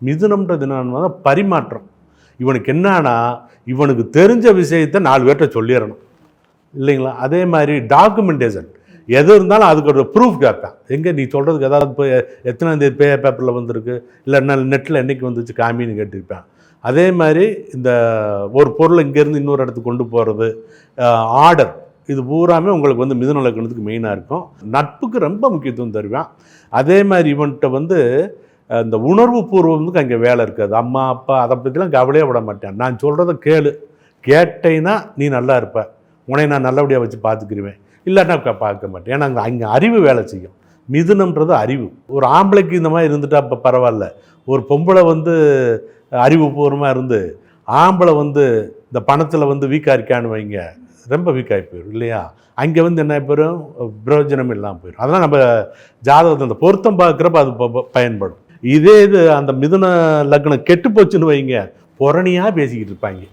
மிதுனம்ன்றது என்னன்னா பரிமாற்றம். இவனுக்கு என்னன்னா, இவனுக்கு தெரிஞ்ச விஷயத்தை 4 பேர்கிட்ட சொல்லிடணும் இல்லைங்களா? அதே மாதிரி டாக்குமெண்டேஷன் எது இருந்தாலும் அதுக்கு ஒரு ப்ரூஃப் கேட்பேன். எங்கே நீ சொல்கிறதுக்கு ஏதாவது இப்போ எத்தனாந்தேதி பேப்பரில் வந்திருக்கு, இல்லைன்னா நெட்டில் என்றைக்கு வந்துச்சு காமின்னு கேட்டிருப்பேன். அதே மாதிரி இந்த ஒரு பொருள் இங்கேருந்து இன்னொரு இடத்துக்கு கொண்டு போகிறது, ஆர்டர், இது பூராமே உங்களுக்கு வந்து மிதுன லக்னத்துக்கு மெயினாக இருக்கும். நட்புக்கு ரொம்ப முக்கியத்துவம் தருவேன். அதே மாதிரி இவன்கிட்ட இந்த உணர்வு பூர்வத்துக்கு அங்கே வேலை இருக்காது. அம்மா அப்பா அதை பற்றிலாம் கவலையே விட மாட்டேன். நான் சொல்கிறத கேட்டேன்னா நீ நல்லா இருப்ப, உன்னை நான் நல்லபடியாக வச்சு பார்த்துக்கிருவேன், இல்லைன்னா பார்க்க மாட்டேன். ஏன்னா அங்கே அறிவு வேலை செய்யும். மிதுனம்ன்றது அறிவு. ஒரு ஆம்பளைக்கு இந்த மாதிரி இருந்துட்டா இப்போ பரவாயில்ல. ஒரு பொம்பளை அறிவுபூர்வமாக இருந்து ஆம்பளை இந்த பணத்தில் வீக்காக இருக்கான்னு வைங்க, ரொம்ப வீக்காகி போயிடும் இல்லையா? அங்கே என்ன போயிடும், பிரயோஜனம் இல்லாமல் போயிடும். அதெல்லாம் நம்ம ஜாதகத்தை அந்த பொருத்தம் பார்க்குறப்ப அது பயன்படும். இது அந்த மிதுன லக்னம் கெட்டு போச்சுன்னு வைங்க, புறணியாக பேசிக்கிட்டு இருப்பாங்க.